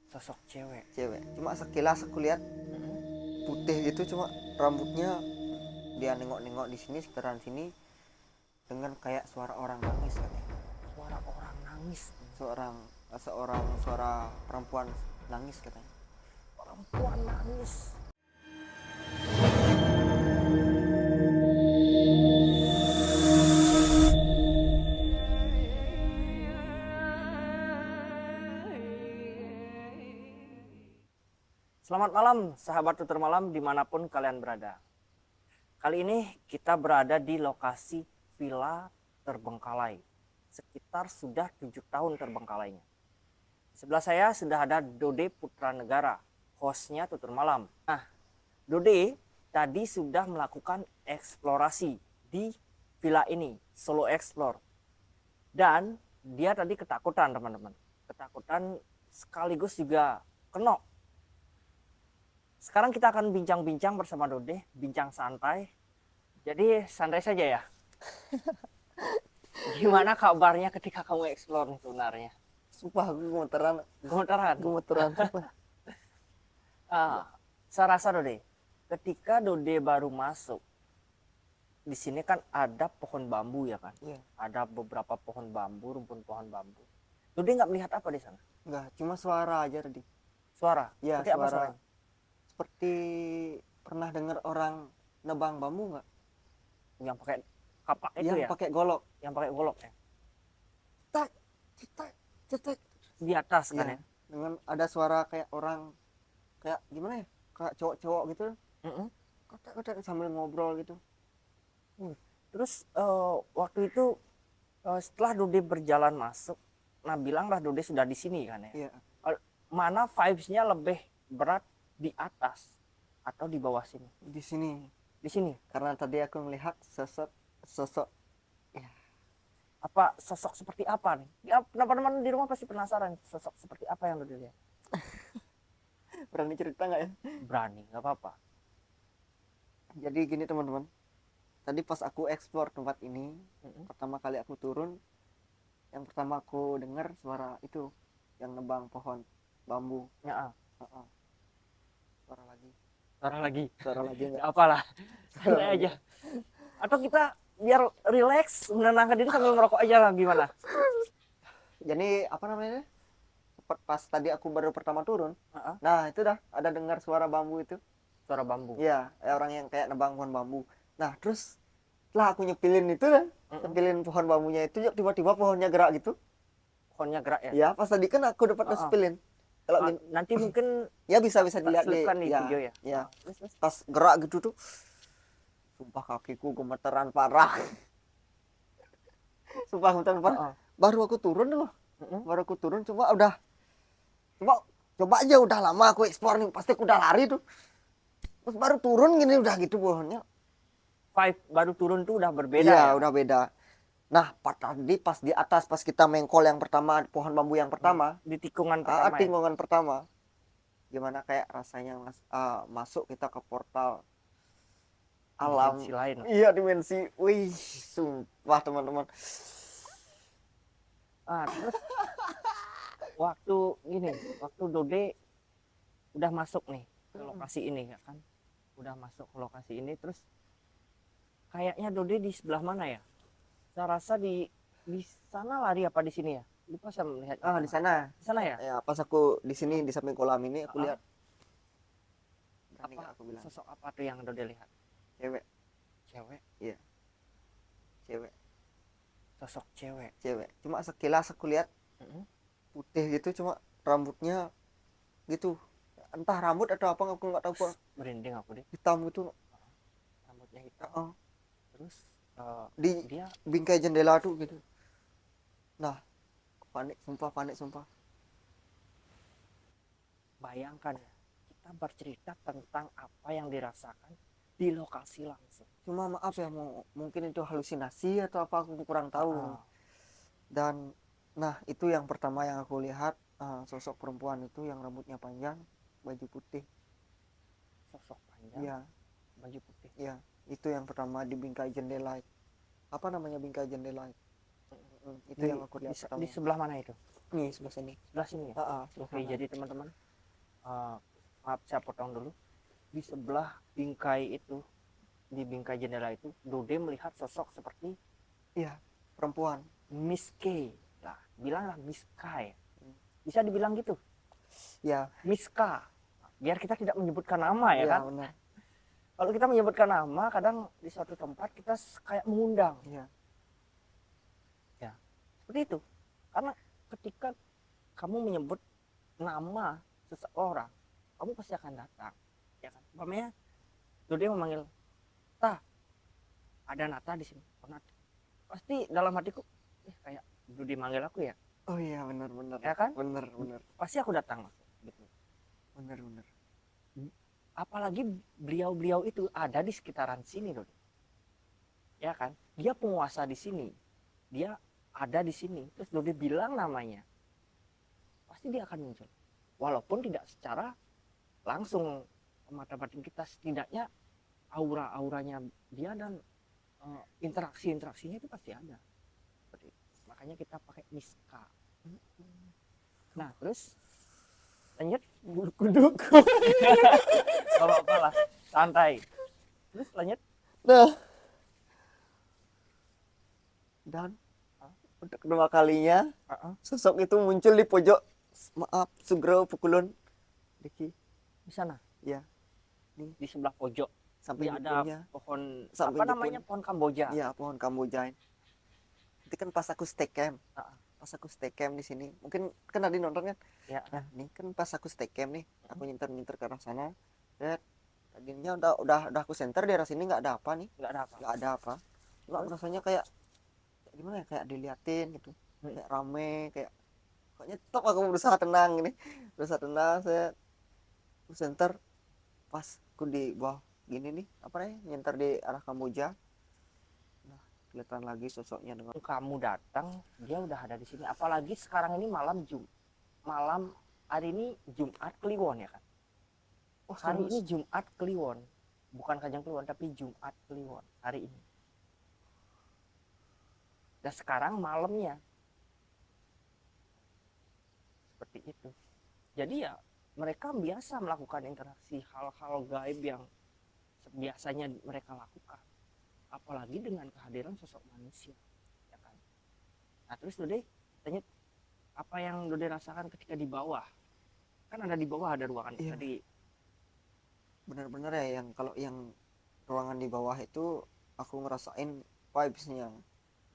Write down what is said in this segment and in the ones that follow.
Sosok cewek. Cewek. Cuma sekilas aku lihat putih gitu, cuma rambutnya dia nengok-nengok di sini sekitaran sini dengan kayak suara orang nangis katanya. Suara orang nangis. Seorang suara perempuan nangis katanya. Perempuan nangis. Selamat malam, sahabat tutur malam dimanapun kalian berada. Kali ini kita berada di lokasi villa terbengkalai. Sekitar sudah 7 tahun terbengkalainya. Sebelah saya sudah ada Dode Putra Negara, hostnya tutur malam. Nah, Dode tadi sudah melakukan eksplorasi di villa ini, solo explore. Dan dia tadi ketakutan teman-teman. Ketakutan sekaligus juga kenok. Sekarang kita akan bincang-bincang bersama Dode, bincang santai. Jadi santai saja ya. Gimana kabarnya ketika kamu explore nih sebenarnya? Sumpah aku gemeteran. Gemeteran. Sumpah. Saya rasa Dode, ketika Dode baru masuk, di sini kan ada pohon bambu ya kan? Iya. Ada beberapa pohon bambu, rumpun pohon bambu. Dode nggak melihat apa di sana? Enggak, cuma suara aja tadi. Suara? Ya, Seperti apa suara. suaranya? Seperti pernah dengar orang nebang bambu nggak? Yang pakai kapak itu Yang ya? pakai golok. Yang pakai golok ya? Tak, cetek, cetek. Di atas kan Iya. ya? Dengan ada suara kayak orang, kayak gimana ya? Kayak cowok-cowok gitu. Mm-mm. Kotak-kotak sambil ngobrol gitu. Terus waktu itu setelah Dode berjalan masuk, nah bilanglah Dode sudah di sini kan ya? Iya. Mana vibes-nya lebih berat di atas atau di bawah sini? Di sini. Di sini. Karena tadi aku melihat sosok Apa sosok seperti apa nih? Ya, teman-teman di rumah pasti penasaran sosok seperti apa yang Dode lihat. berani cerita nggak ya? Berani, nggak apa-apa. Jadi gini teman-teman. Tadi pas aku explore tempat ini, pertama kali aku turun, yang pertama aku dengar suara itu yang nebang pohon bambu. Ya, Suara lagi. suara lagi enggak. nggak apalah, santai aja. Atau kita biar relax menenangkan diri sambil merokok aja lah, gimana? Jadi apa namanya? Pas tadi aku baru pertama turun, Uh-uh. nah itu dah ada dengar suara bambu itu. Suara bambu. Iya, orang yang kayak nebang pohon bambu. Nah terus setelah aku nyepilin itu kan, nyepilin pohon bambunya itu, tiba-tiba pohonnya gerak gitu. Pohonnya gerak ya? Ya pas tadi kan aku dapat nyepilin. Kalau nanti mungkin ya bisa dilihat di ya, video ya. Ya. Pas gerak gitu tuh, sumpah kakiku gemeteran parah. Sumpah gemeteran parah. Baru aku turun loh. Baru aku turun coba aja udah lama aku explore nih, pasti aku udah lari tuh. Terus baru turun gini udah gitu pohonnya. Vibe baru turun tuh udah berbeda ya? ya? Udah beda. Nah, tadi pas di atas, pas kita mengkol yang pertama, pohon bambu yang pertama, di tikungan pertama. Tikungan pertama. Gimana kayak rasanya masuk kita ke portal alam dimensi lain. Iya, dimensi. Wih, sumpah teman-teman. Terus waktu Dode udah masuk nih ke lokasi ini ya kan? Udah masuk ke lokasi ini, terus kayaknya Dode di sebelah mana ya? Saya rasa di sana lari apa di sini ya? Lupa saya melihat. Di sana. Di sana ya? Ya, pas aku di sini di samping kolam ini aku lihat. Apa aku bilang. sosok apa tuh yang Dode lihat? Cewek. Cewek? Iya. Cewek. Sosok cewek. Cewek. Cuma sekilas aku lihat putih gitu, cuma rambutnya gitu. Entah rambut atau apa aku nggak tahu kok. Merinding aku deh. Hitam gitu. Rambutnya hitam. Terus dia bingkai jendela tuh gitu. Nah, panik sumpah. Bayangkan ya, kita bercerita tentang apa yang dirasakan di lokasi langsung. Cuma maaf ya, mungkin itu halusinasi atau apa, aku kurang tahu. Dan nah itu yang pertama yang aku lihat, sosok perempuan itu yang rambutnya panjang, baju putih. Sosok panjang. Iya. Baju putih. Iya, itu yang pertama di bingkai jendela. Apa namanya bingkai jendela? Itu yang aku lihat pertama. Di sebelah mana itu? Nih sebelah sini. sebelah sini ya. Sebelah Oke, kanan. jadi teman-teman, maaf saya potong dulu. Di sebelah bingkai itu, di bingkai jendela itu, Dode melihat sosok seperti Iya, perempuan. Miss K. Lah, bilanglah Miss K ya. Bisa dibilang gitu, Ya, Miss K. Biar kita tidak menyebutkan nama ya iya kan. benar. Kalau kita menyebutkan nama, kadang di suatu tempat kita kayak mengundang. Iya. Ya, seperti itu. Karena ketika kamu menyebut nama seseorang, kamu pasti akan datang. Ya kan? Umpamanya, Dode memanggil, "Ta, ada Nata di sini." Oh, Nata. Pasti dalam hatiku, kayak Dode manggil aku ya. Oh iya, benar. Ya kan? Benar. Pasti aku datang. Gitu. Benar. Apalagi beliau-beliau itu ada di sekitaran sini, Dode. Ya kan? Dia penguasa di sini. Dia ada di sini. Terus Dode bilang namanya. Pasti dia akan muncul. Walaupun tidak secara langsung ke mata batin kita, setidaknya aura-auranya dia dan interaksi-interaksinya itu pasti ada. Seperti itu. Makanya kita pakai Miska. Nah, terus lanjut Kuduk. Gak apa-apa lah, santai. Terus lanjut. Nah, dan untuk kedua kalinya sosok itu muncul di pojok, maaf, Sugro Pukulun Diki. Di sana Ya, di sebelah pojok sampai ada depannya. pohon Sampai apa namanya, pohon Kamboja. Iya, pohon Kamboja. Itu kan pas aku stay camp. Pas aku stay camp di sini, mungkin kan tadi nonton kan. Ya. Nah, nih kan pas aku stay camp nih, aku nyinter ke arah sana. Lihat, tadinya udah aku center di arah sini nggak ada apa nih. Nggak ada apa. Nggak, rasanya kayak gimana ya, kayak diliatin gitu. Kayak rame, kayak pokoknya top. Aku berusaha tenang gini. Saya center pas aku di bawah gini nih, apa nih, nyenter di arah Kamboja. Nah, kelihatan lagi sosoknya dengan Kamu datang, dia udah ada di sini. Apalagi sekarang ini malam hari ini Jumat Kliwon ya kan. Hari ini Jumat Kliwon, bukan Kajang Kliwon tapi Jumat Kliwon hari ini. Dan sekarang malamnya seperti itu. Jadi ya mereka biasa melakukan interaksi hal-hal gaib yang biasanya mereka lakukan, apalagi dengan kehadiran sosok manusia, ya kan. Nah, terus Dode tanya, apa yang Dode rasakan ketika di bawah? Kan ada di bawah, ada ruangan tadi. Benar-benar ya, yang kalau yang ruangan di bawah itu aku ngerasain vibes-nya,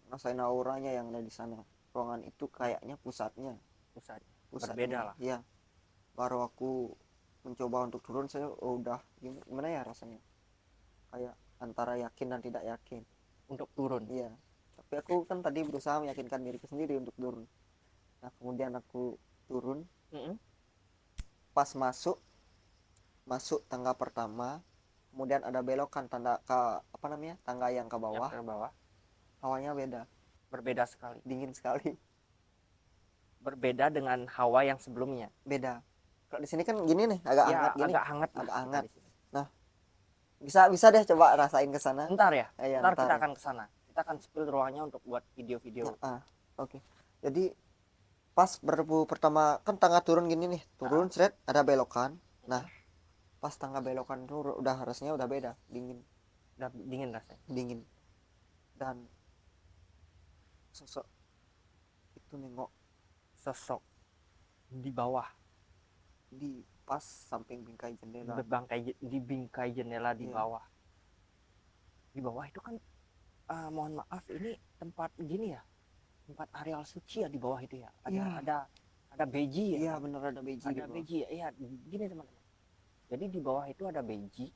ngerasain auranya yang ada di sana. Ruangan itu kayaknya pusatnya berbeda lah. Ya, baru aku mencoba untuk turun, saya udah gimana ya rasanya, kayak antara yakin dan tidak yakin untuk turun. Iya, tapi aku kan tadi berusaha meyakinkan diriku sendiri untuk turun. Nah, kemudian aku turun. Pas masuk tangga pertama, kemudian ada belokan tangga yang ke bawah. Hawanya berbeda sekali, dingin sekali. Berbeda dengan hawa yang sebelumnya. Beda. Kalau di sini kan gini nih, agak hangat gini. Agak hangat. Nah, bisa deh coba rasain ke sana. Ntar ya. Ntar kita akan ke sana. Kita akan spill ruangnya untuk buat video-video. Oke. Jadi pas pertama kan tangga turun gini nih, seret ada belokan. Nah, pas tangga belokan itu rasanya udah beda, dingin. Udah dingin rasanya. Dingin. Dan sosok itu nengok, sosok di bawah, di pas samping bingkai jendela. Di bingkai jendela di bawah. Di bawah itu kan mohon maaf, ini tempat gini ya, tempat areal suci ya di bawah itu ya. Ada beji ya. Iya, benar ada beji. Ada beji ya. Iya, gini teman-teman. Jadi di bawah itu ada beji.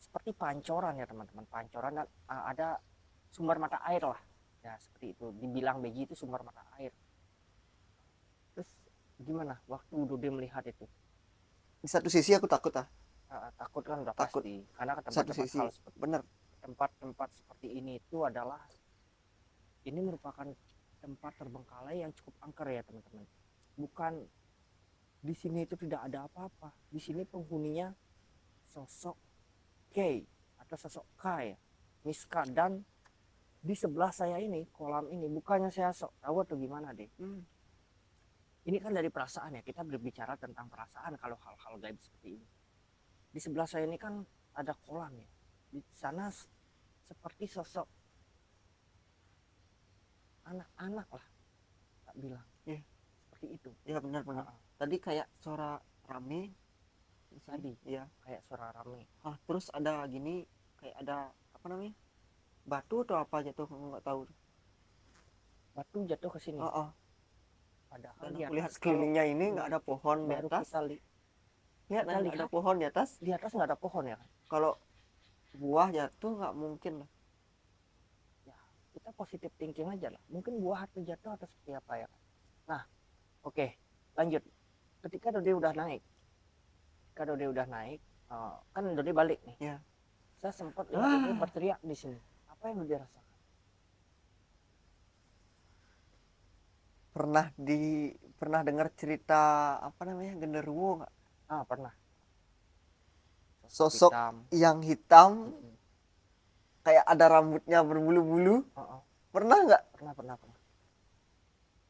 Seperti pancoran ya teman-teman. Pancoran dan ada sumber mata air lah. Ya seperti itu. Dibilang beji itu sumber mata air. Terus gimana waktu Dode melihat itu? Di satu sisi aku takut takut kan, udah pasti. Karena tempat seperti ini itu adalah, ini merupakan tempat terbengkalai yang cukup angker ya teman-teman. Bukan di sini itu tidak ada apa-apa. Di sini penghuninya sosok K atau sosok K ya, Miska. Dan di sebelah saya ini, kolam ini, bukannya saya sok tahu atau gimana deh, Ini kan dari perasaan ya, kita berbicara tentang perasaan kalau hal-hal gaib seperti ini. Di sebelah saya ini kan ada kolam ya. Di sana seperti sosok anak-anak lah, tak bilang. Iya. Seperti itu. Ya benar-benar. Ah, Tadi kayak suara rame di sini. tadi Iya. kayak suara rame. Terus ada gini, kayak ada apa namanya? Batu atau apa jatuh, aku nggak tahu. Batu jatuh ke sini. Padahal Dan di aku atas lihat sekelilingnya ini nggak ada pohon di baru atas. kita Lihat kita nggak ada lihat pohon di atas. di atas nggak ada pohon ya kan? Kalau buah jatuh nggak mungkin lah. Ya, kita positif thinking aja lah. Mungkin buah itu jatuh atau seperti apa ya kan? Nah, oke, lanjut. Ketika Dode udah naik, kan Dode balik nih. Iya. Saya sempat lihat Dode berteriak di sini. Apa yang Dode rasakan? Pernah dengar cerita apa namanya, genderuwo nggak? Pernah. Sosok hitam. yang hitam, Mm-mm. kayak ada rambutnya berbulu-bulu. Pernah nggak? Pernah.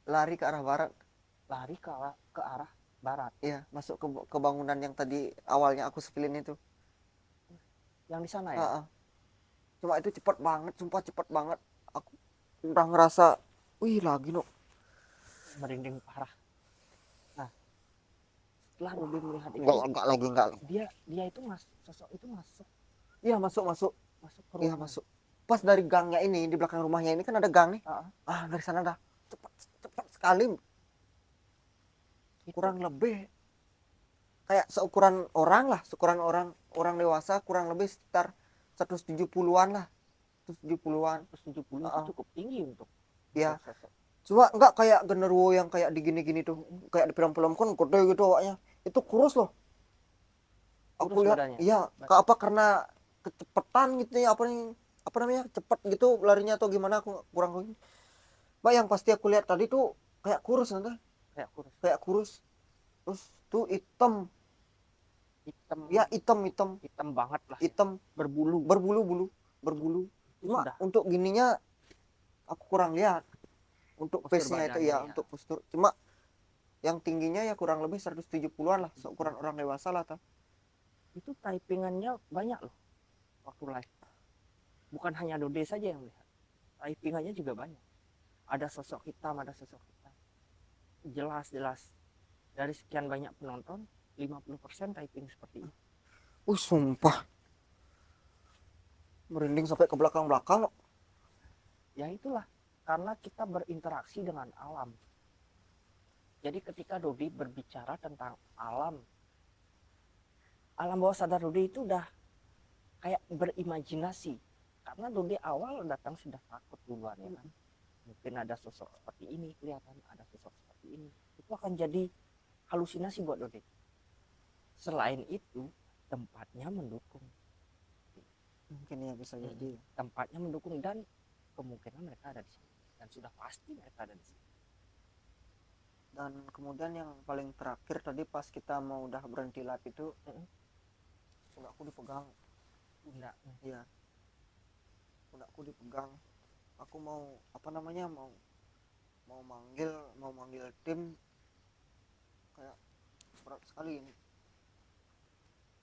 Lari ke arah barat. Lari ke arah barat. Iya, masuk ke bangunan yang tadi awalnya aku spillin itu. Yang di sana ya? Cuma itu cepat banget, sumpah cepat banget. Aku udah ngerasa, wih lagi no. Merinding parah. Nah, setelah Dode melihat itu, Enggak lagi. dia itu sosok itu masuk Iya, masuk ke Iya, ruangan. masuk. Pas dari gangnya ini, di belakang rumahnya ini kan ada gang nih. Dari sana dah cepat sekali. Kurang lebih kayak seukuran orang lah, orang dewasa, kurang lebih sekitar 170-an lah. 170-an. 170 itu cukup tinggi untuk Iya. sosok. Cuma enggak kayak genderuwo yang kayak di gini-gini tuh, kayak di film-film kan gede gitu awaknya. Itu kurus loh. Aku Kurus lihat, badannya? iya, apa karena kecepatan gitu ya, apa namanya, cepat gitu larinya atau gimana, aku kurang tahu. Mbak, yang pasti aku lihat tadi tuh kayak kurus nanti. Kayak kurus. Terus tuh hitam. Ya, hitam banget lah. hitam Berbulu. Cuma Sudah. untuk gininya aku kurang lihat. Untuk Postur face-nya itu badannya, ya, ya. untuk postur. Cuma yang tingginya ya kurang lebih 170-an lah, seukuran orang dewasa lah. Itu typingannya banyak loh waktu live. Bukan hanya Dode saja yang lihat, typingannya juga banyak. Ada sosok hitam. Jelas dari sekian banyak penonton 50% typing seperti ini. Sumpah merinding sampai ke belakang. Ya itulah, karena kita berinteraksi dengan alam. Jadi ketika Dodi berbicara tentang alam bawah sadar Dodi itu udah kayak berimajinasi. Karena Dodi awal datang sudah takut duluan ya kan. Mungkin ada sosok seperti ini kelihatan, ada sosok seperti ini. Itu akan jadi halusinasi buat Dodi. Selain itu, tempatnya mendukung. Mungkin ya bisa jadi. Tempatnya mendukung dan kemungkinan mereka ada di sini. Dan sudah pasti mereka ada di sini. Dan kemudian yang paling terakhir tadi pas kita mau udah berhenti live itu, pundakku dipegang. Iya. Pundakku dipegang. Aku mau apa namanya, mau manggil tim, kayak berat sekali ini.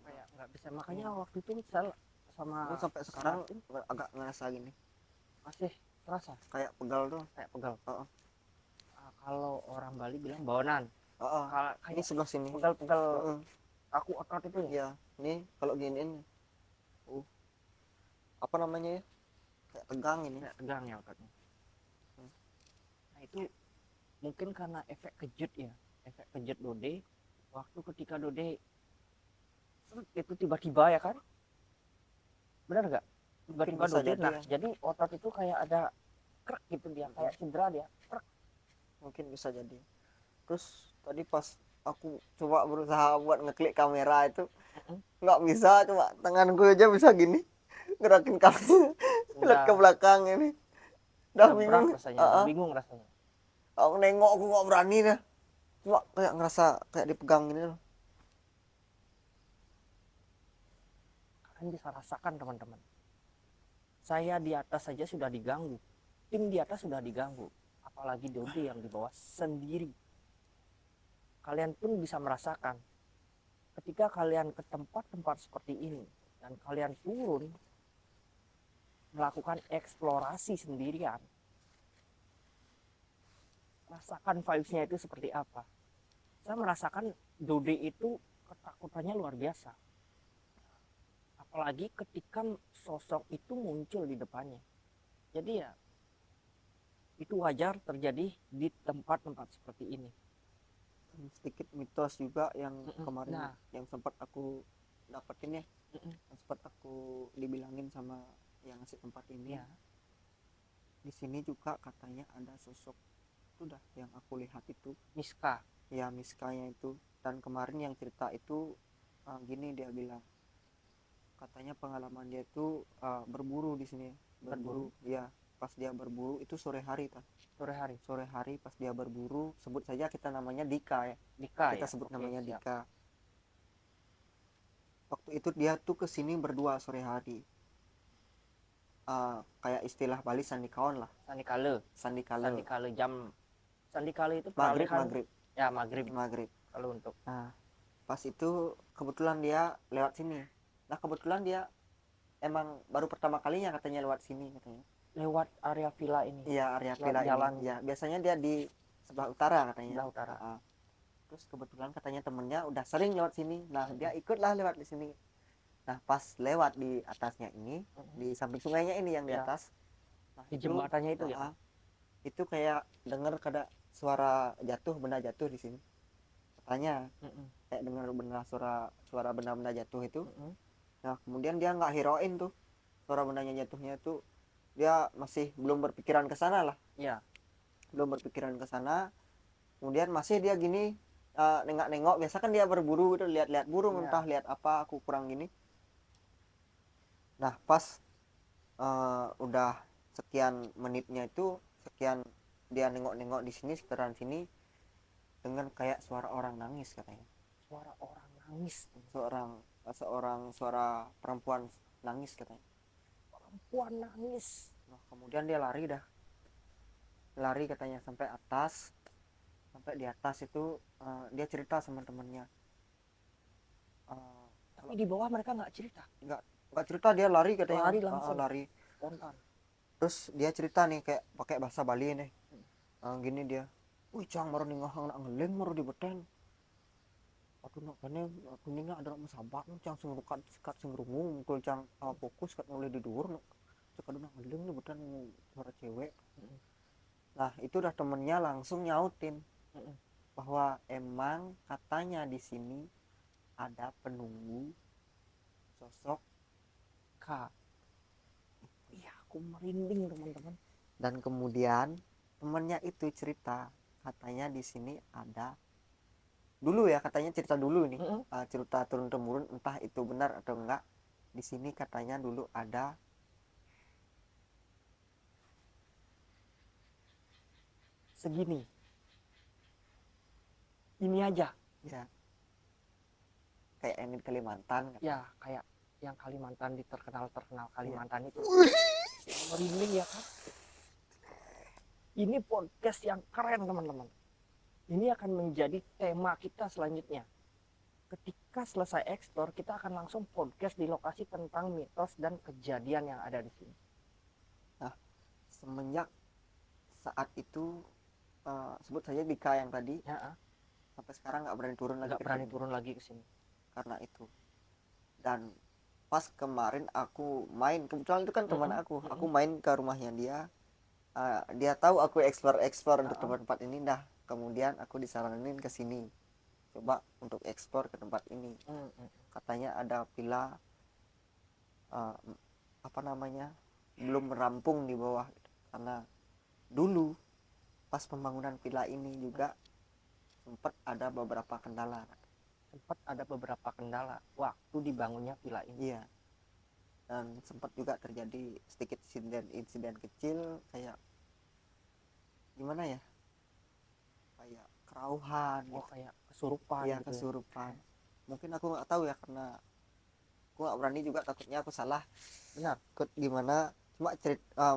Kayak nggak bisa, makanya waktu itu misal sama sampai sekarang agak ngerasa gini, masih terasa kayak pegal tuh, kayak pegal. Kalau orang Bali bilang bawanan. Ini sebelah sini pegal aku otot itu ya. Ini kalau giniin apa namanya ya, kayak tegang ini, kayak tegang ya ototnya. Nah itu mungkin karena efek kejut Dode. Waktu ketika Dode itu tiba-tiba ya kan, benar nggak, tiba-tiba Dode jadi otot itu kayak ada krek gitu, dia kayak cedera, dia krek. Mungkin bisa jadi. Terus tadi pas aku coba berusaha buat ngeklik kamera itu nggak bisa, cuma tanganku aja bisa gini gerakin kamera lihat ke belakang ini. Udah bingung rasanya. Bingung rasanya. Aku nengok, aku nggak berani dah, cuma kayak ngerasa kayak dipegang gini loh. Kalian bisa rasakan teman-teman, saya di atas saja sudah diganggu, tim di atas sudah diganggu, apalagi Dode yang di bawah sendiri. kalian pun bisa merasakan ketika kalian ke tempat-tempat seperti ini dan kalian turun melakukan eksplorasi sendirian, rasakan vibes-nya itu seperti apa. Saya merasakan Dode itu ketakutannya luar biasa, apalagi ketika sosok itu muncul di depannya. Jadi ya itu wajar terjadi di tempat-tempat seperti ini. Sedikit mitos juga yang kemarin Nah, yang sempat aku dapetin ya, yang sempat aku dibilangin sama yang ngasih tempat ini ya, di sini juga katanya ada sosok itu dah yang aku lihat itu Miska. ya, Miskanya itu. Dan kemarin yang cerita itu gini dia bilang, katanya pengalaman dia itu berburu di sini, berburu ya. Pas dia berburu itu sore hari sore hari pas dia berburu, sebut saja kita namanya Dika ya, Dika kita ya. sebut Oke, namanya siap. Dika. Waktu itu dia tuh kesini berdua sore hari, kayak istilah Bali sandikawan lah, Sandikale. sandikale Sandikale itu maghrib peralihan maghrib ya, maghrib maghrib. kalau untuk. Nah pas itu kebetulan dia lewat sini. Nah kebetulan dia emang baru pertama kalinya katanya lewat sini katanya. Lewat area villa ini. Iya area Lewat villa jalan ini ya, biasanya dia di sebelah utara katanya. sebelah utara. Terus kebetulan katanya temennya udah sering lewat sini, nah dia ikutlah lewat di sini. Nah pas lewat di atasnya ini, di samping sungainya ini yang di Ya. atas, nah Di jembatannya itu ya. itu kayak dengar kada suara jatuh, benda jatuh di sini katanya. Kayak dengar suara benda-benda jatuh itu. Nah kemudian dia nggak hirauin tuh suara bendanya jatuhnya itu, dia masih belum berpikiran ke sana lah. Iya. Belum berpikiran ke sana. Kemudian masih dia gini, nengok-nengok, biasa kan dia berburu gitu, lihat-lihat burung, Iya. entah lihat apa, aku kurang gini. Nah pas udah sekian menitnya itu, sekian dia nengok-nengok di sini, sekitaran sini, dengan kayak suara orang nangis katanya. Suara orang nangis. Suara perempuan nangis katanya. Perempuan nangis. Nah kemudian dia lari katanya sampai atas. Sampai di atas itu dia cerita sama temennya. Tapi di bawah mereka nggak cerita. Nggak cerita, dia lari katanya. Lari langsung. Lari Spontan. terus dia cerita nih kayak pakai bahasa Bali nih. Gini dia, wih cang baru nih nak ngeleng baru di beten, aduh nak kene aku ini ada masabat cang sengrukat sekat sengrungu mukul cang fokus kat mulai di dhuwur nak cek aduh nak ngeleng di beten suara cewek. Nah itu udah temennya langsung nyautin bahwa emang katanya di sini ada penunggu sosok K. Iya, aku merinding teman-teman. Dan kemudian temennya itu cerita katanya di sini ada dulu ya, katanya cerita dulu nih, cerita turun temurun, entah itu benar atau enggak. Di sini katanya dulu ada segini. Ini aja. Ya. Kayak yang di Kalimantan. Ya, kayak yang Kalimantan di terkenal Kalimantan itu. Merinding ya kan? Ini podcast yang keren teman-teman. Ini akan menjadi tema kita selanjutnya. Ketika selesai eksplor, kita akan langsung podcast di lokasi tentang mitos dan kejadian yang ada di sini. Nah, semenjak saat itu, sebut saja Dika yang tadi, Ya, sampai sekarang nggak berani turun lagi. nggak berani turun lagi ke sini. Karena itu. Dan pas kemarin aku main, kebetulan itu kan teman aku main ke rumahnya dia. Dia tahu aku explore untuk tempat-tempat ini, dah kemudian aku disaranin ke sini, coba untuk ekspor ke tempat ini. Katanya ada villa apa namanya belum merampung di bawah, karena dulu pas pembangunan villa ini juga sempat ada beberapa kendala waktu dibangunnya villa ini. Iya. Dan sempat juga terjadi sedikit insiden kecil, kayak gimana ya, kayak kerauhan kayak kesurupan ya, gitu. kesurupan. Mungkin aku nggak tahu ya, karena aku nggak berani juga, takutnya aku salah. Benar. Gimana, cuma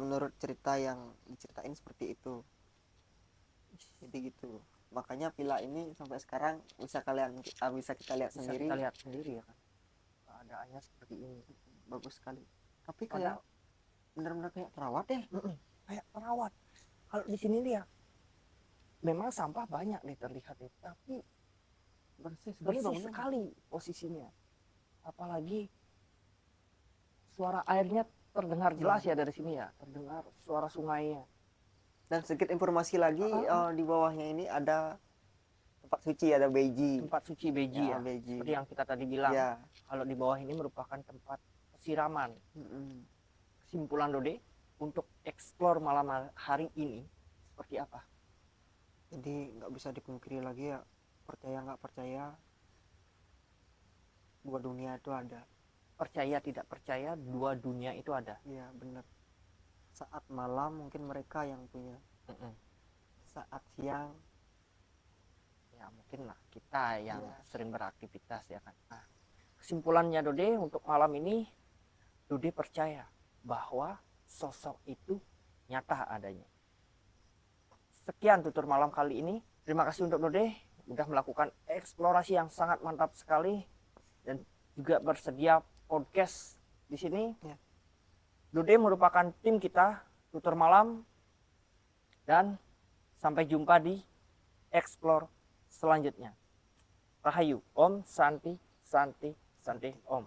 menurut cerita yang diceritain seperti itu, jadi gitu. makanya villa ini sampai sekarang bisa kita lihat Bisa sendiri. kita lihat sendiri ya kan, keadaannya seperti ini. Bagus sekali, tapi kayak benar-benar kayak perawat ya. Kayak perawat. Kalau di sini nih ya, memang sampah banyak nih terlihat ya, tapi Bersih bersih bangunnya. sekali posisinya. Apalagi suara airnya terdengar jelas ya dari sini ya, terdengar suara sungainya. Dan sedikit informasi lagi, di bawahnya ini ada tempat suci, ada beji. Tempat suci beji ya, Beji. seperti yang kita tadi bilang. Ya. Kalau di bawah ini merupakan tempat pesiraman. Kesimpulan Dode untuk eksplor malam hari ini seperti apa? Jadi nggak bisa dipungkiri lagi ya, percaya nggak percaya, dua dunia itu ada. Percaya tidak percaya, dua dunia itu ada. Iya benar. Saat malam mungkin mereka yang punya, saat siang Ya mungkin lah kita yang sering beraktivitas ya kan. Nah, kesimpulannya Dode untuk malam ini, Dode percaya bahwa sosok itu nyata adanya. Sekian tutur malam kali ini. Terima kasih untuk Dode udah melakukan eksplorasi yang sangat mantap sekali dan juga bersedia podcast di sini. Ya. Dode merupakan tim kita tutur malam dan sampai jumpa di explore selanjutnya. Rahayu, Om Santi Santi Santi Om.